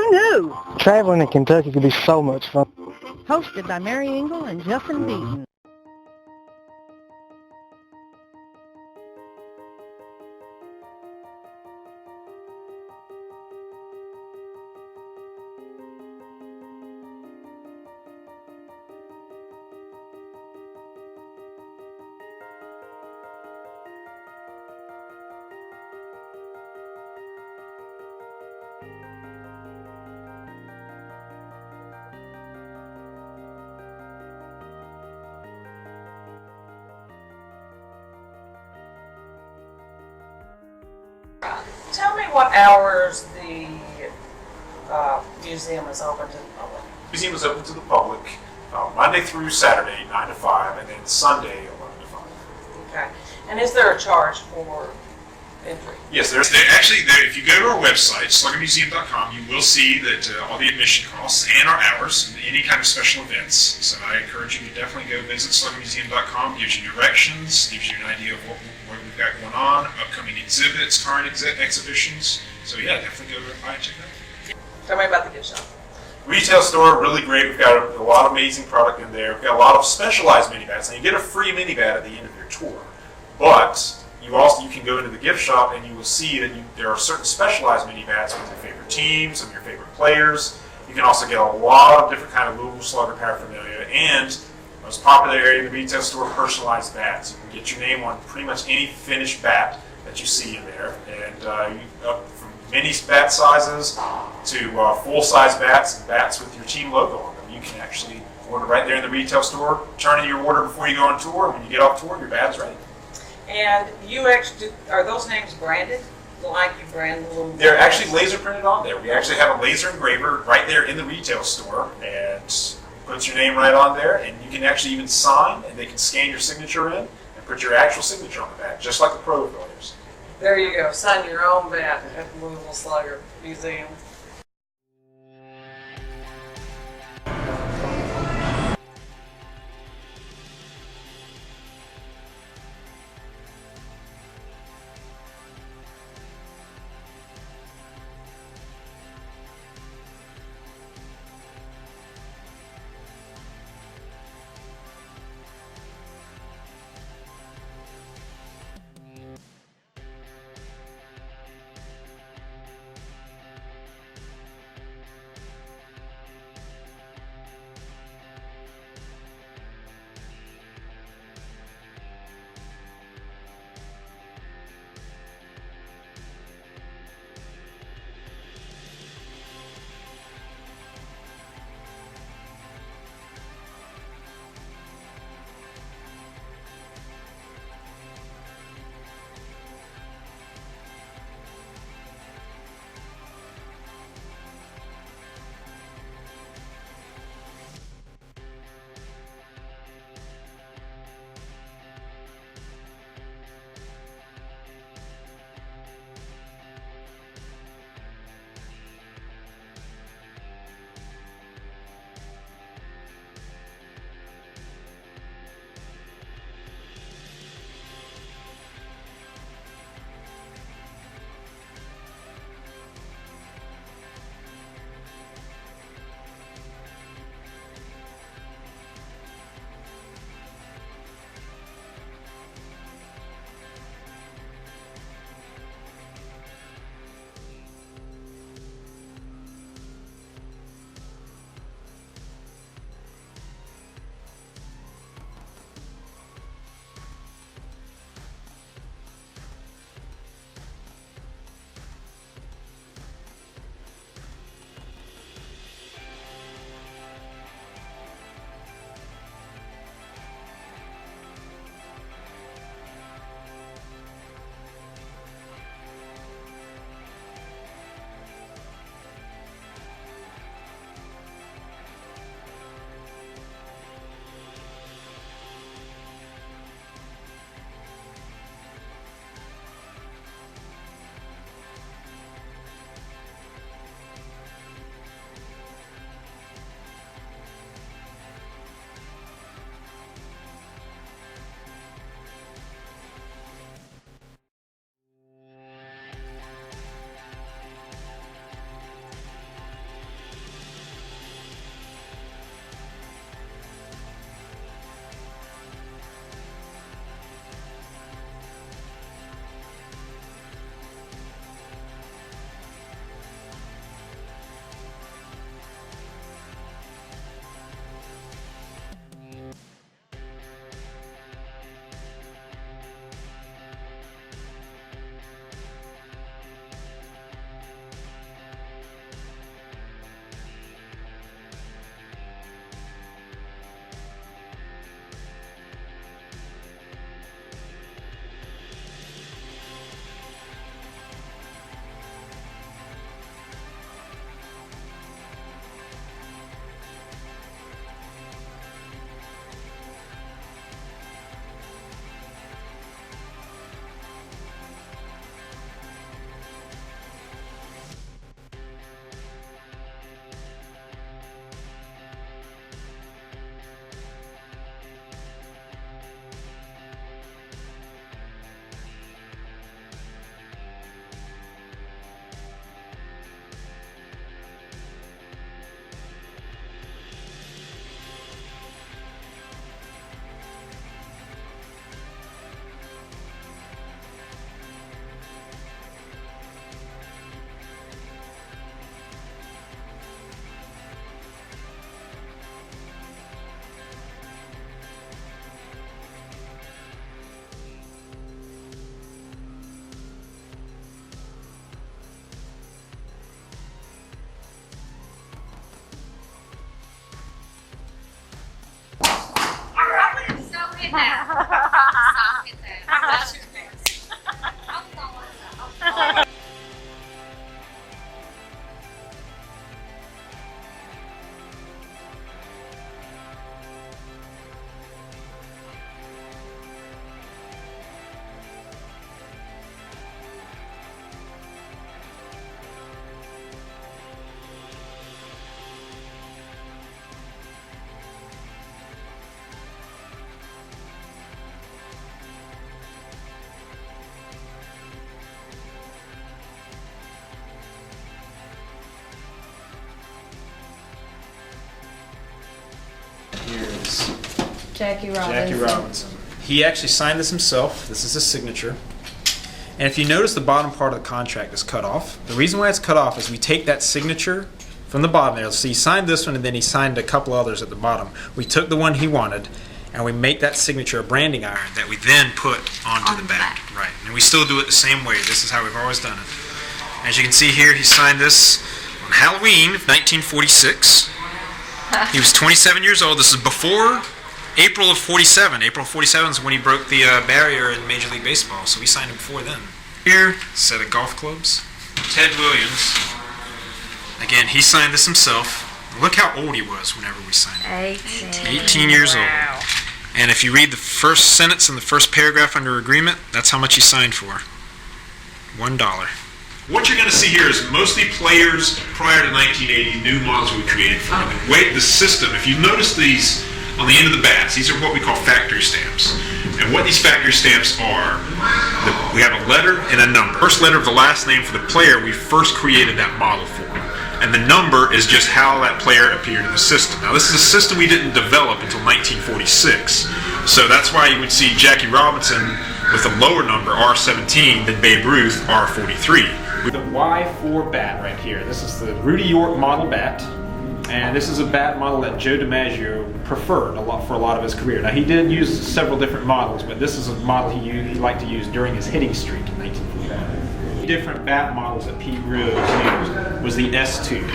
knew? Traveling in Kentucky could be so much fun. Hosted by Mary Engel and Justin Beaton. Tell me what hours the museum is open to the public. The museum is open to the public Monday through Saturday, 9 to 5, and then Sunday, 11 to 5. Okay. And is there a charge for entry? Yes, there's actually, if you go to our website, sluggermuseum.com, you will see that all the admission costs and our hours, and any kind of special events. So I encourage you to definitely go visit sluggermuseum.com. Gives you directions, gives you an idea of what we've got going on, upcoming exhibits, current exhibitions. So yeah, definitely go by and check that out. Tell me about the gift shop. Retail store, really great. We've got a lot of amazing product in there. We've got a lot of specialized mini bats, and you get a free mini bat at the end of your tour. But you can go into the gift shop and you will see that there are certain specialized mini bats with your favorite teams, some of your favorite players. You can also get a lot of different kind of Louisville Slugger paraphernalia, and most popular area in the retail store, personalized bats. You can get your name on pretty much any finished bat that you see in there, and from mini bat sizes to full-size bats and bats with your team logo on them. You can actually order right there in the retail store, turn in your order before you go on tour. When you get off tour, your bat's ready. And you actually, are those names branded? Like you brand the little... They're actually laser printed on there. We actually have a laser engraver right there in the retail store, and puts your name right on there, and you can actually even sign, and they can scan your signature in and put your actual signature on the bat, just like the pro players. There you go. Sign your own bat at the Louisville Slugger Museum. Here's Jackie Robinson. Jackie Robinson. He actually signed this himself. This is his signature. And if you notice, the bottom part of the contract is cut off. The reason why it's cut off is we take that signature from the bottom there. So he signed this one, and then he signed a couple others at the bottom. We took the one he wanted, and we make that signature a branding iron that we then put onto the back. Right. And we still do it the same way. This is how we've always done it. As you can see here, he signed this on Halloween of 1946. He was 27 years old. This is before April of 47. April of 47 is when he broke the barrier in Major League Baseball, so we signed him before then. Here, set of golf clubs. Ted Williams. Again, he signed this himself. Look how old he was whenever we signed him. 18 years old. And if you read the first sentence in the first paragraph under agreement, that's how much he signed for. $1. What you're going to see here is mostly players prior to 1980, new models we created for them. The system, if you notice these on the end of the bats, these are what we call factory stamps. And what these factory stamps are, we have a letter and a number. First letter of the last name for the player we first created that model for. And the number is just how that player appeared in the system. Now this is a system we didn't develop until 1946. So that's why you would see Jackie Robinson with a lower number, R17, than Babe Ruth, R43. The Y4 bat right here. This is the Rudy York model bat. And this is a bat model that Joe DiMaggio preferred for a lot of his career. Now he did use several different models, but this is a model he liked to use during his hitting streak in 1941. Different bat models that Pete Rose used was the S2.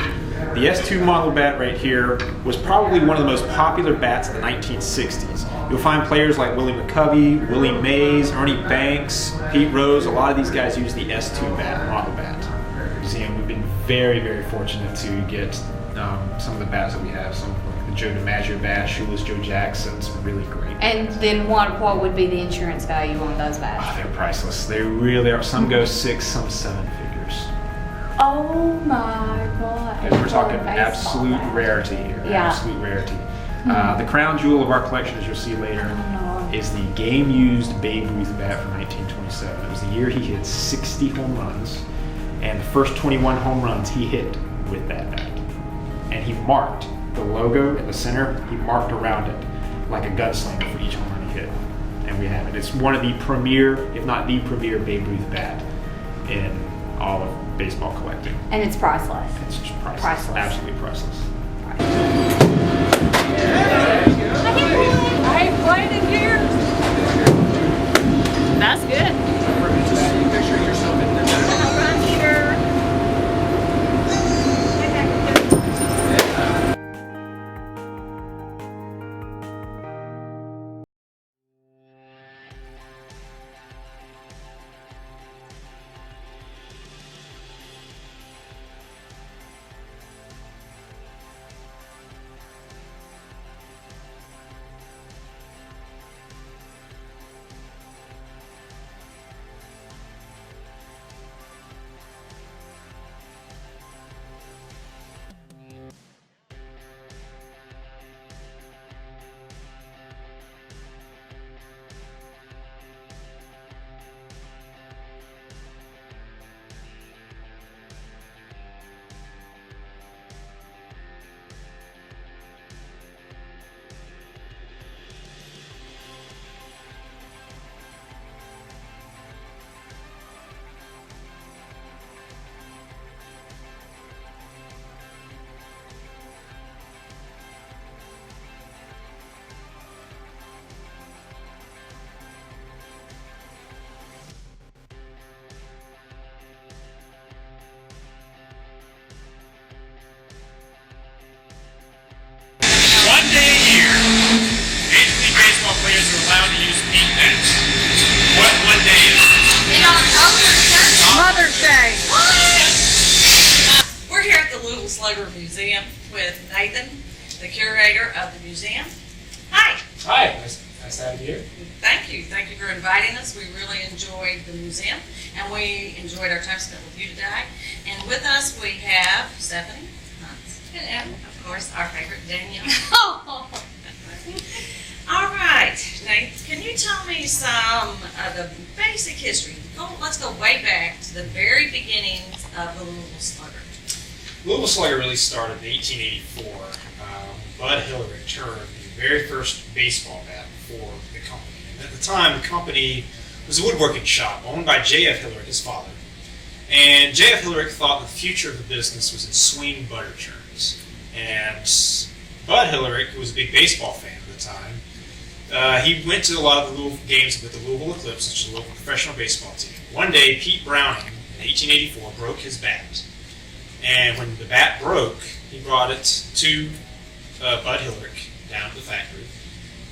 The S2 model bat right here was probably one of the most popular bats in the 1960s. You'll find players like Willie McCovey, Willie Mays, Ernie Banks, Pete Rose. A lot of these guys use the S2 bat, model bat. Museum. We've been very, very fortunate to get some of the bats that we have. Some like the Joe DiMaggio bat, Shoeless Joe Jackson, some really great. And then what would be the insurance value on those bats? Oh, they're priceless. They really are. Some go 6, some 7 figures. Oh my God! We're talking absolute rarity here. Yeah. Absolute rarity. The crown jewel of our collection, as you'll see later, is the game-used Babe Ruth bat from 1927. It was the year he hit 60 home runs, and the first 21 home runs he hit with that bat. And he marked the logo in the center. He marked around it like a gunslinger for each home run he hit. And we have it. It's one of the premier, if not the premier, Babe Ruth bat in all of baseball collecting. And it's priceless. It's just priceless. Priceless. Absolutely priceless. I ain't played in years. That's good. Just picture yourself in the Sure. Slugger Museum with Nathan, the curator of the museum. Hi. Hi, nice to have you here. Thank you. Thank you for inviting us. We really enjoyed the museum, and we enjoyed our time spent with you today. And with us, we have Stephanie Hunt, and of course, our favorite Danielle. All right, Nate, can you tell me some of the basic history? Let's go way back to the very beginnings of the Louisville Slugger. Louisville Slugger really started in 1884. Bud Hillerick turned the very first baseball bat for the company. And at the time, the company was a woodworking shop owned by J.F. Hillerick, his father. And J.F. Hillerick thought the future of the business was in swing butter churns. And Bud Hillerick, who was a big baseball fan at the time, he went to a lot of the Louisville games with the Louisville Eclipse, which is a local professional baseball team. One day, Pete Browning, in 1884, broke his bat. And when the bat broke, he brought it to Bud Hillerick down to the factory.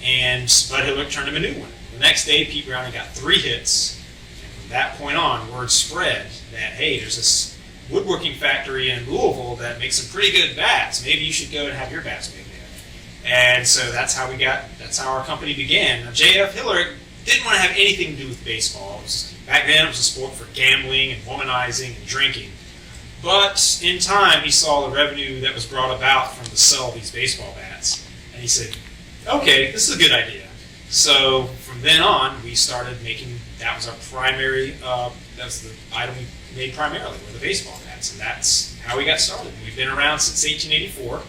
And Bud Hillerick turned him a new one. The next day, Pete Browning got 3 hits. And from that point on, word spread that, hey, there's this woodworking factory in Louisville that makes some pretty good bats. Maybe you should go and have your bats made there. And so that's how our company began. Now, J.F. Hillerick didn't want to have anything to do with baseball. Back then, it was a sport for gambling and womanizing and drinking. But in time, he saw the revenue that was brought about from the sale of these baseball bats. And he said, okay, this is a good idea. So from then on, we started making, that was our primary, that's the item we made primarily, were the baseball bats. And that's how we got started. We've been around since 1884.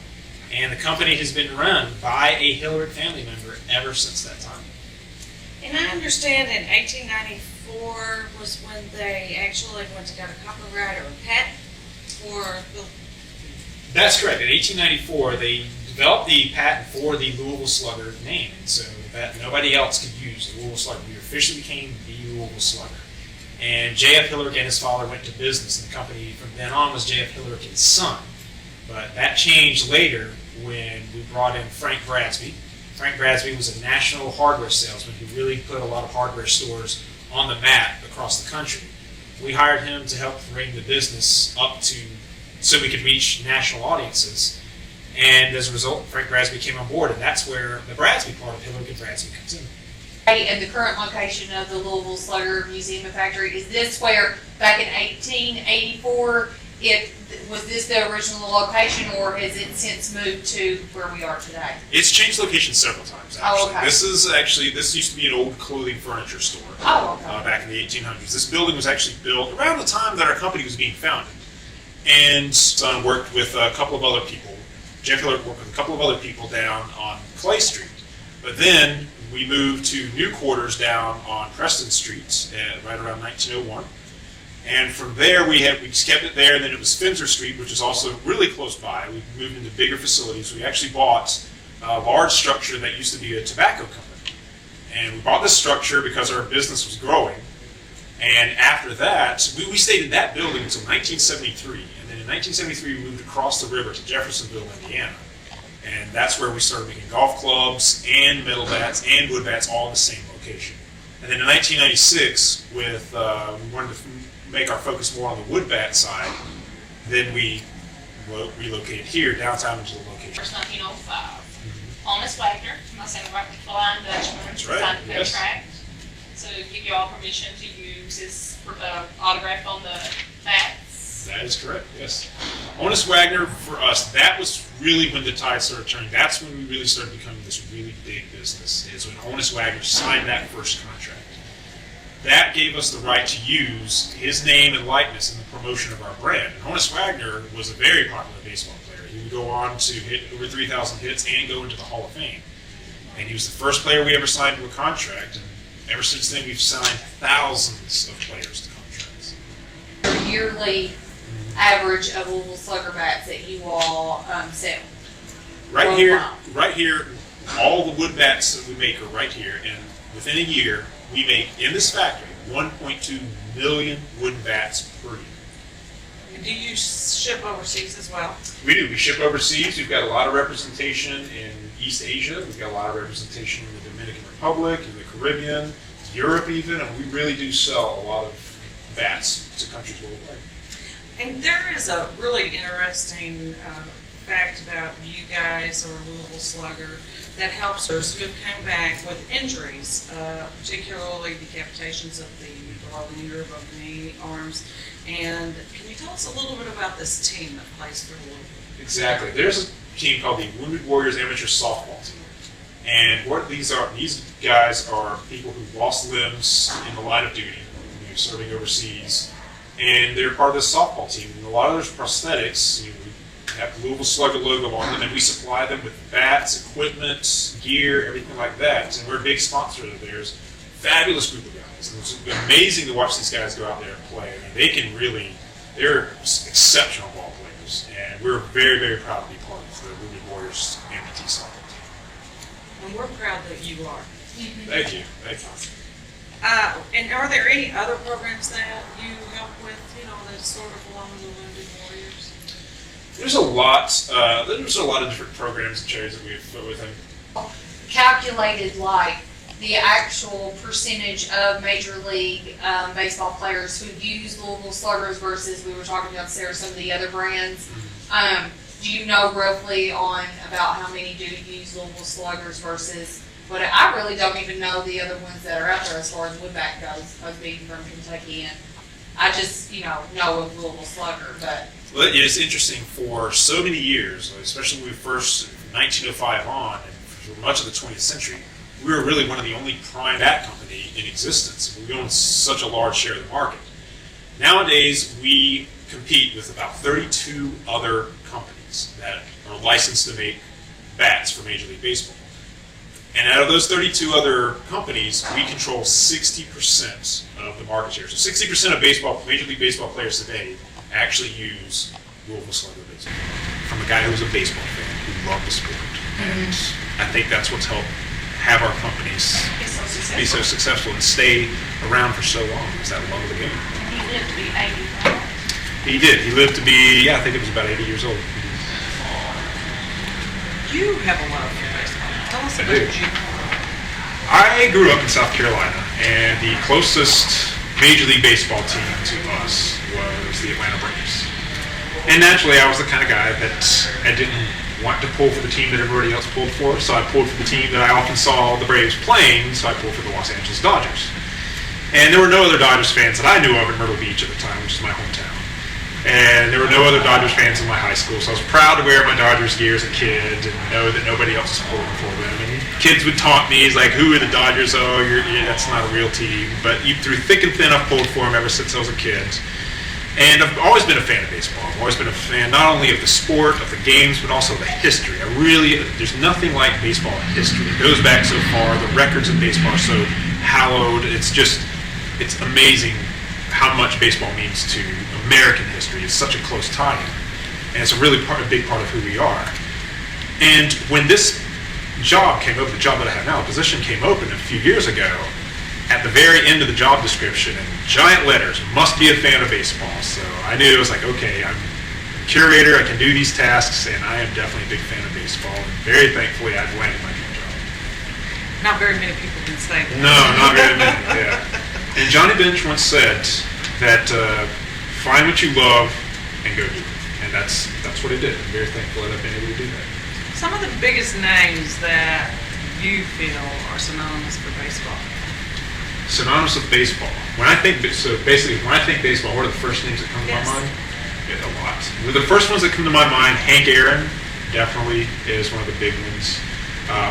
And the company has been run by a Hillerick family member ever since that time. And I understand in 1894 was when they actually went to get a copyright or a patent for the... That's correct. In 1894, they developed the patent for the Louisville Slugger name, and so that nobody else could use the Louisville Slugger. We officially became the Louisville Slugger. And J.F. Hillerick and his father went to business, and the company from then on was J.F. Hillerick and Son. But that changed later when we brought in Frank Bradsby. Frank Bradsby was a national hardware salesman who really put a lot of hardware stores on the map across the country. We hired him to help bring the business up to, so we could reach national audiences. And as a result, Frank Bradsby came on board, and that's where the Bradsby part of Hillerick and Bradsby comes in. And the current location of the Louisville Slugger Museum and Factory, is this where back in 1884, was this the original location, or has it since moved to where we are today? It's changed location several times, actually. Oh, okay. This used to be an old clothing furniture store Okay. back in the 1800s. This building was actually built around the time that our company was being founded. And Son worked with a couple of other people. Jeff Hillerick worked with a couple of other people down on Clay Street. But then we moved to new quarters down on Preston Street right around 1901. And from there, we just kept it there. And then it was Finzer Street, which is also really close by. We moved into bigger facilities. We actually bought a large structure that used to be a tobacco company. And we bought this structure because our business was growing. And after that, we stayed in that building until 1973. And then in 1973, we moved across the river to Jeffersonville, Indiana. And that's where we started making golf clubs and metal bats and wood bats all in the same location. And then in 1996, we wanted to make our focus more on the wood bat side, then we relocated here, downtown into the location. First 1905. Honest Wagner, myself, Flying Dutchman, That's right, signed the yes. contract. So give you all permission to use his autograph on the bats. That is correct, yes. Honest Wagner, for us, that was really when the tide started turning. That's when we really started becoming this really big business, is when Honest Wagner signed that first contract. That gave us the right to use his name and likeness in the promotion of our brand. And Honest Wagner was a very popular baseball player. He would go on to hit over 3,000 hits and go into the Hall of Fame. And he was the first player we ever signed to a contract. And ever since then, we've signed thousands of players to contracts. Your yearly average of Louisville Slugger bats that you all sell? Right here, all the wood bats that we make are right here. And within a year, we make, in this factory, 1.2 million wooden bats per year. Do you ship overseas as well? We do. We ship overseas. We've got a lot of representation in East Asia. We've got a lot of representation in the Dominican Republic, in the Caribbean, Europe even, and we really do sell a lot of bats to countries worldwide. And there is a really interesting fact about you guys, or Louisville Slugger, that helps us who came back with injuries, particularly decapitations of the below the ear, above the knee, arms. And can you tell us a little bit about this team that plays for Louisville? Exactly. There's a team called the Wounded Warriors Amateur Softball Team. And what these guys are people who lost limbs in the line of duty, serving overseas, and they're part of this softball team. And a lot of those prosthetics, we have the Louisville Slugger logo on them, and we supply them with bats, equipment, gear, everything like that. And we're a big sponsor of theirs. Fabulous group of guys. And it's amazing to watch these guys go out there and play. I mean, they're exceptional ball players, and we're very, very proud to be part of the Wounded Warriors amputee softball team. And we're proud that you are. Thank you. Thank you. And are there any other programs that you help with, that's sort of along the Wounded Warriors? There's a lot of different programs and charities that we've put with them. Calculated like the actual percentage of Major League baseball players who use Louisville Sluggers versus, we were talking about Sarah, some of the other brands. Do you know roughly on about how many do use Louisville Sluggers versus, but I really don't even know the other ones that are out there as far as woodback goes, us being from Kentucky, and I just, know of Louisville Slugger, but. Well, it's interesting, for so many years, especially when we first, from 1905 on, and for much of the 20th century, we were really one of the only prime bat company in existence. We owned such a large share of the market. Nowadays, we compete with about 32 other companies that are licensed to make bats for Major League Baseball. And out of those 32 other companies, we control 60% of the market share. So 60% of Major League Baseball players today actually use Louisville Slugger baseball. From a guy who was a baseball fan, who loved the sport. And I think that's what's helped have our companies be so successful and stay around for so long, is that love of the game. He lived to be 85. He did. He lived to be, I think it was about 80 years old. You have a love for baseball. Tell us I about do. you. I grew up in South Carolina, and the closest Major League Baseball team to us was the Atlanta Braves. And naturally, I was the kind of guy that I didn't want to pull for the team that everybody else pulled for, so I pulled for the team that I often saw the Braves playing, so I pulled for the Los Angeles Dodgers. And there were no other Dodgers fans that I knew of in Myrtle Beach at the time, which is my hometown. And there were no other Dodgers fans in my high school, so I was proud to wear my Dodgers gear as a kid and know that nobody else was pulling for them. And kids would taunt me, like, who are the Dodgers? Oh, that's not a real team. But through thick and thin, I've pulled for them ever since I was a kid. And I've always been a fan of baseball. I've always been a fan not only of the sport, of the games, but also the history. There's nothing like baseball history. It goes back so far. The records of baseball are so hallowed. It's amazing how much baseball means to American history. It's such a close tie-in. And it's a big part of who we are. And when this job came open, the job that I have now, a position came open a few years ago, at the very end of the job description, in giant letters, must be a fan of baseball. So I knew, it was like, okay, I'm a curator, I can do these tasks, and I am definitely a big fan of baseball. And very thankfully, I've landed my dream job. Not very many people can say that. No, not very many, yeah. And Johnny Bench once said that find what you love and go do it. And that's what I did. I'm very thankful that I've been able to do that. Some of the biggest names that you feel are synonymous for baseball. Synonymous with baseball. When I think baseball, what are the first names that come to my mind? Yeah, a lot. The first ones that come to my mind, Hank Aaron definitely is one of the big ones.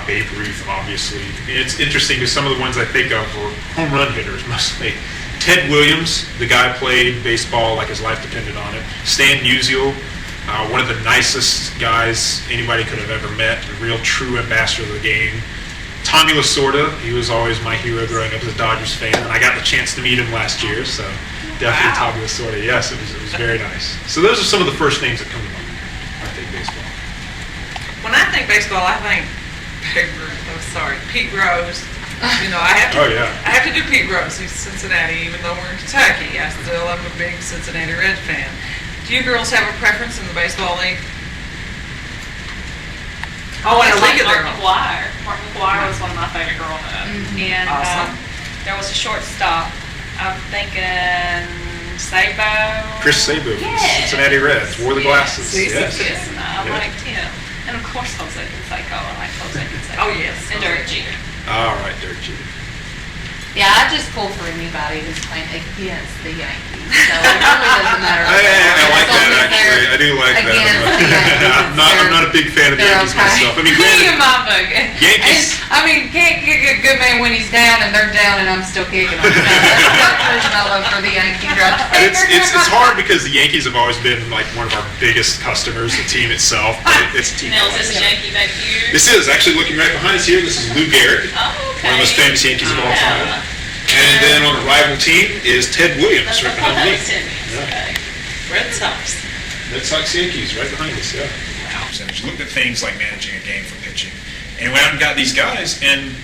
Babe Ruth, obviously. It's interesting because some of the ones I think of were home run hitters mostly. Ted Williams, the guy played baseball like his life depended on it. Stan Musial, one of the nicest guys anybody could have ever met, a real true ambassador of the game. Tommy Lasorda, he was always my hero growing up as a Dodgers fan, and I got the chance to meet him last year, so definitely Wow. Tommy Lasorda. Yes, it was very nice. So those are some of the first names that come to mind when I think baseball. When I think baseball, I think Pete Rose. I have to. Oh, yeah. I have to do Pete Rose. He's Cincinnati, even though we're in Kentucky. I still am a big Cincinnati Red fan. Do you girls have a preference in the baseball league? Oh, and a league of their Mark own. McGuire. Mark McGuire was one of my favorite growing up. And Awesome. there was a shortstop. I'm thinking Sabo. Chris Sabo, Yes. Cincinnati Reds, wore the glasses. Yes, Yes. yes, and I liked him. And of course, Jose Canseco. I like Jose Canseco. Oh, yes. And Derek Jeter. All right, Dirt Jeter. Yeah, I just pull for anybody who's playing against the Yankees, so it really doesn't matter. I like that actually. I do like Against the that. Yankees, I'm not a big fan of the they're Yankees okay. myself. I mean, In granted, my book. Yankees- I mean, can't get a good man when he's down and they're down and I'm still kicking them. So that's the reason I love for the Yankees right there. it's hard because the Yankees have always been like one of our biggest customers, the team itself. But it's a team. Now, is this a Yankee back here? This is actually looking right behind us here. This is Lou Gehrig, Oh, okay. one of the most famous Yankees of all Yeah. time. And then on the rival team is Ted Williams right behind me. Okay. Red Sox. Red Sox Yankees right behind us, yeah. Percentage. Looked at things like managing a game from pitching. And we haven't got these guys, and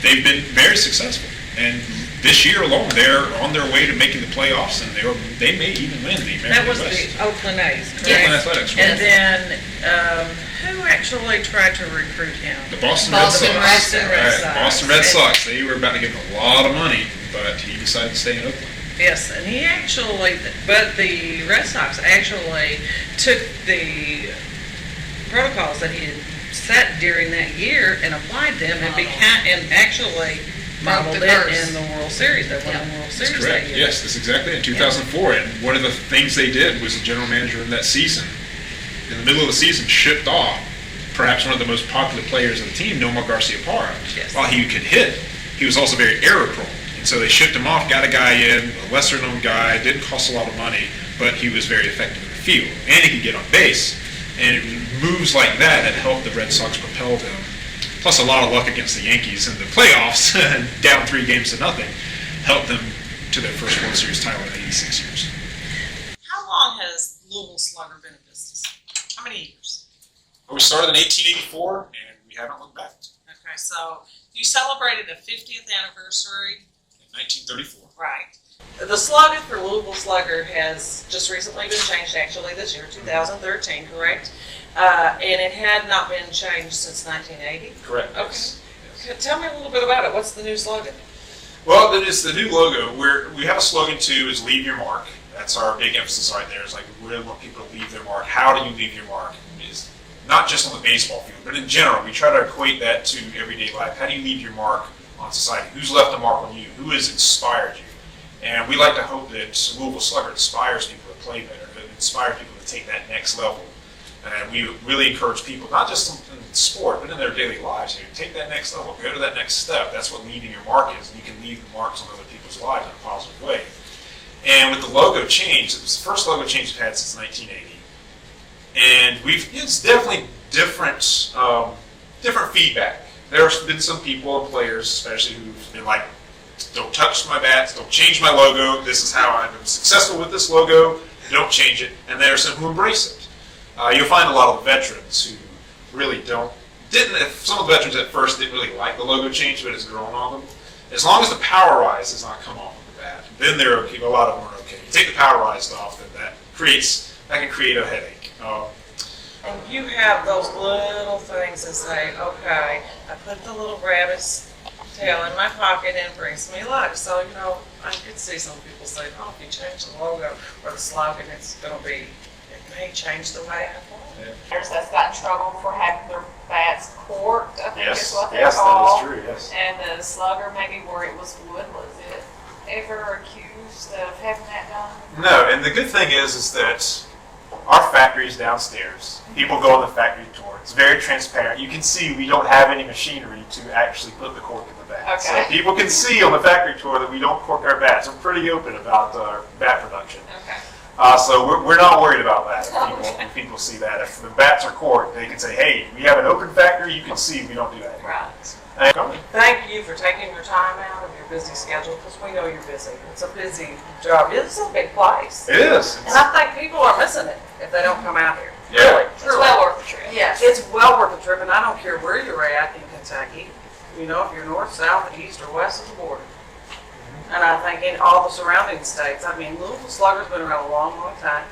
they've been very successful. And this year alone, they're on their way to making the playoffs, and they may even win the American That was West. the Oakland A's, correct? Oakland Athletics, right? And then, who actually tried to recruit him? The Boston Boston Red Red Sox. Sox. Red Right, Sox. Boston Red And- Sox. They were about to give him a lot of money, but he decided to stay in Oakland. Yes, and he actually, but the Red Sox actually took the protocols that he had set during that year and applied them and actually modeled the it curse. in the World Series. They won the World That's Series that correct. year. Yes, that's exactly it. In 2004, and one of the things they did was the general manager in that season, in the middle of the season, shipped off perhaps one of the most popular players of the team, Nomar Garciaparra. Yes. While he could hit, he was also very error prone. And so they shipped him off, got a guy in, a lesser known guy, didn't cost a lot of money, but he was very effective in the field. And he could get on base. And it moves like that helped the Red Sox propel them. Plus a lot of luck against the Yankees in the playoffs, down 3-0, helped them to their first World Series title in 86 years. How long has Louisville Slugger been in business? How many years? We started in 1884, and we haven't looked back. Okay, so you celebrated the 50th anniversary. In 1934. Right. The slogan for Louisville Slugger has just recently been changed, actually this year, 2013, correct? And it had not been changed since 1980. Correct. Okay. Yes. Tell me a little bit about it. What's the new slogan? Well, then it's the new logo. We have a slogan too, is leave your mark. That's our big emphasis right there. It's like we really want people to leave their mark. How do you leave your mark? Is not just on the baseball field, but in general. We try to equate that to everyday life. How do you leave your mark on society? Who's left a mark on you? Who has inspired you? And we like to hope that Louisville Slugger inspires people to play better, that it inspires people to take that next level. And we really encourage people, not just in sport, but in their daily lives, to take that next level, go to that next step. That's what leaving your mark is. And you can leave the marks on other people's lives in a positive way. And with the logo change, it was the first logo change we've had since 1980. And it's definitely different, different feedback. There's been some people and players, especially, who've been like, don't touch my bats, don't change my logo, this is how I'm successful with this logo, don't change it. And there are some who embrace it. You'll find a lot of veterans who really some of the veterans at first didn't really like the logo change, but it's grown on them. As long as the power rise does not come off of the bat, then they're okay. A lot of them are okay. You take the power rise off, then that can create a headache. And you have those little things that say, okay, I put the little rabbit's tail in my pocket and it brings me luck. So, I could see some people say, oh, if you change the logo or the slogan, it may change the way I play. Players that's got in trouble for having their bats corked, I think is what they're Yes, that called. is true, yes. And the slugger, maybe where it was wood, was it ever accused of having that done? No, and the good thing is that our factory is downstairs. People go on the factory tour. It's very transparent. You can see we don't have any machinery to actually put the cork in the bat. Okay. So people can see on the factory tour that we don't cork our bats. We're pretty open about our bat production. Okay. So we're not worried about that. If people see that. If the bats are corked, they can say, hey, we have an open factory. You can see we don't do that. Right. Thank you for taking your time out of your busy schedule, because we know you're busy. It's a busy job. It's a big place. It is. And I think people are missing it if they don't come out here. Yeah. Really, It's truly. well worth the trip. Yeah, it's well worth the trip, and I don't care where you're at in Kentucky. If you're north, south, east, or west of the border. And I think in all the surrounding states. Louisville Slugger's been around a long, long time.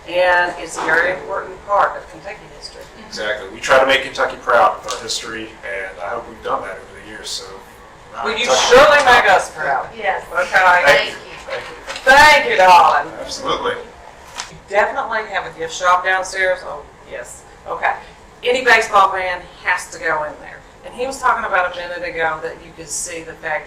And it's a very important part of Kentucky history. Exactly. We try to make Kentucky proud with our history, and I hope we've done that over the years. So, Well, you surely make us proud. Yes. Okay. Thank you. Thank you. Thank you, darling. Absolutely. You definitely have a gift shop downstairs. Oh, yes. Okay. Any baseball fan has to go in there. And he was talking about a minute ago that you could see the factory